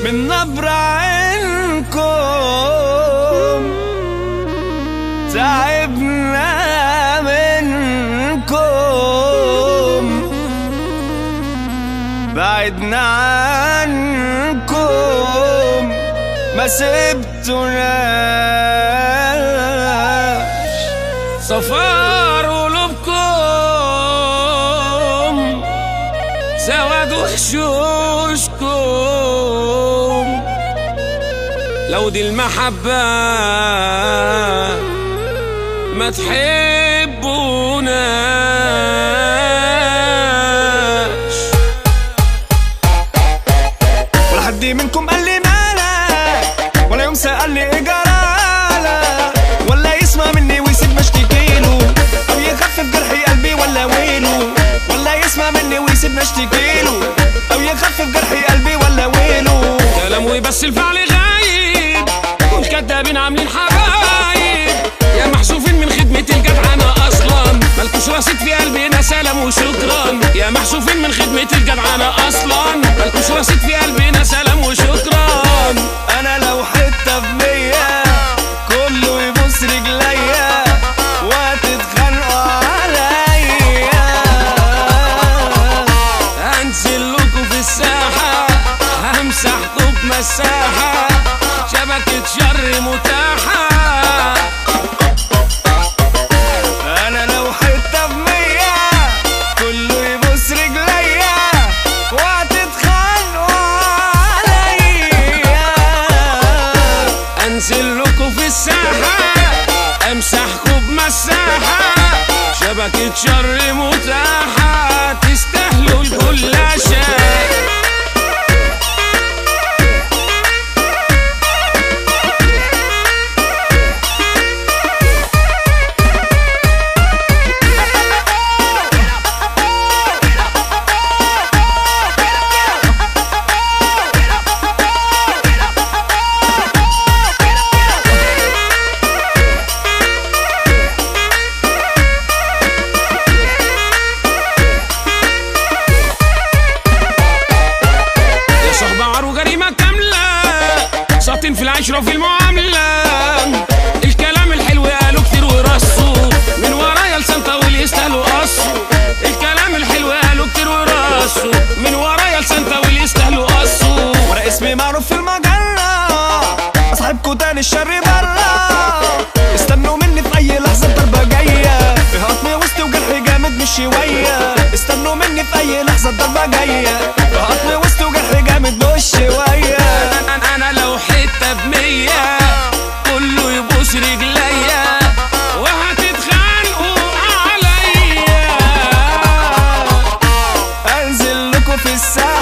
من نبر عينكم تعبنا منكم، بعدنا عنكم ما سبتوناش، صفار قلوبكم سواد وحشوشكم. لو دي المحبة ما تحبوناش. ولا حد منكم قال لي مالك، ولا يوم سأل لي ايه جرالك، ولا يسمع مني ويسيب مشتكيله او يخفف جرحي قلبي ولا ويله، ولا يسمع مني ويسيب مشتكيله او يخفف جرحي قلبي ولا ويله. كلام وبس الفعل غايب، والكدابين عاملين حبايب، يا محسوفين من خدمة الجدعنة اصلا، مالكوش رصيد في قلبنا سلام وشكرا. يا محسوفين من خدمة الجدعنة اصلا، مالكوش رصيد في قلبنا سلام وشكرا. انا لو حتة في 100 كله يبوس رجليا وتتخانقوا عليا، هنزل لكم في الساحة همسحكم بمساحة، شبكة شر متاحة. أنا لو حتة في 100 كله يبوس رجليا وهتتخانقوا عليا، أنزل لكم في الساحة أمسحكم بمساحة، شبكة شر متاحة، تستاهلوا الكل شيء. في العشرة وفي المعاملة، الكلام الحلو قالوا كتير ورصوا، من ورايا لسان طويل يستاهلوا قصوا. الكلام الحلو قالوا كتير ورصوا، من ورايا لسان طويل يستاهلوا قصوا. وانا اسمي معروف في المجلة، اصاحبكوا تاني الشر برا، استنوا مني في اي لحظة الضربة جاية، بهاتني وسط وجرحي جامد مش شوية. استنوا مني في اي لحظة الضربة جاية، بهاتني وسط وجرحي جامد مش شوية. انا لو حتة في 100 كله يبوس رجليا وهتتخانقوا عليا، انزل لكم في الساعة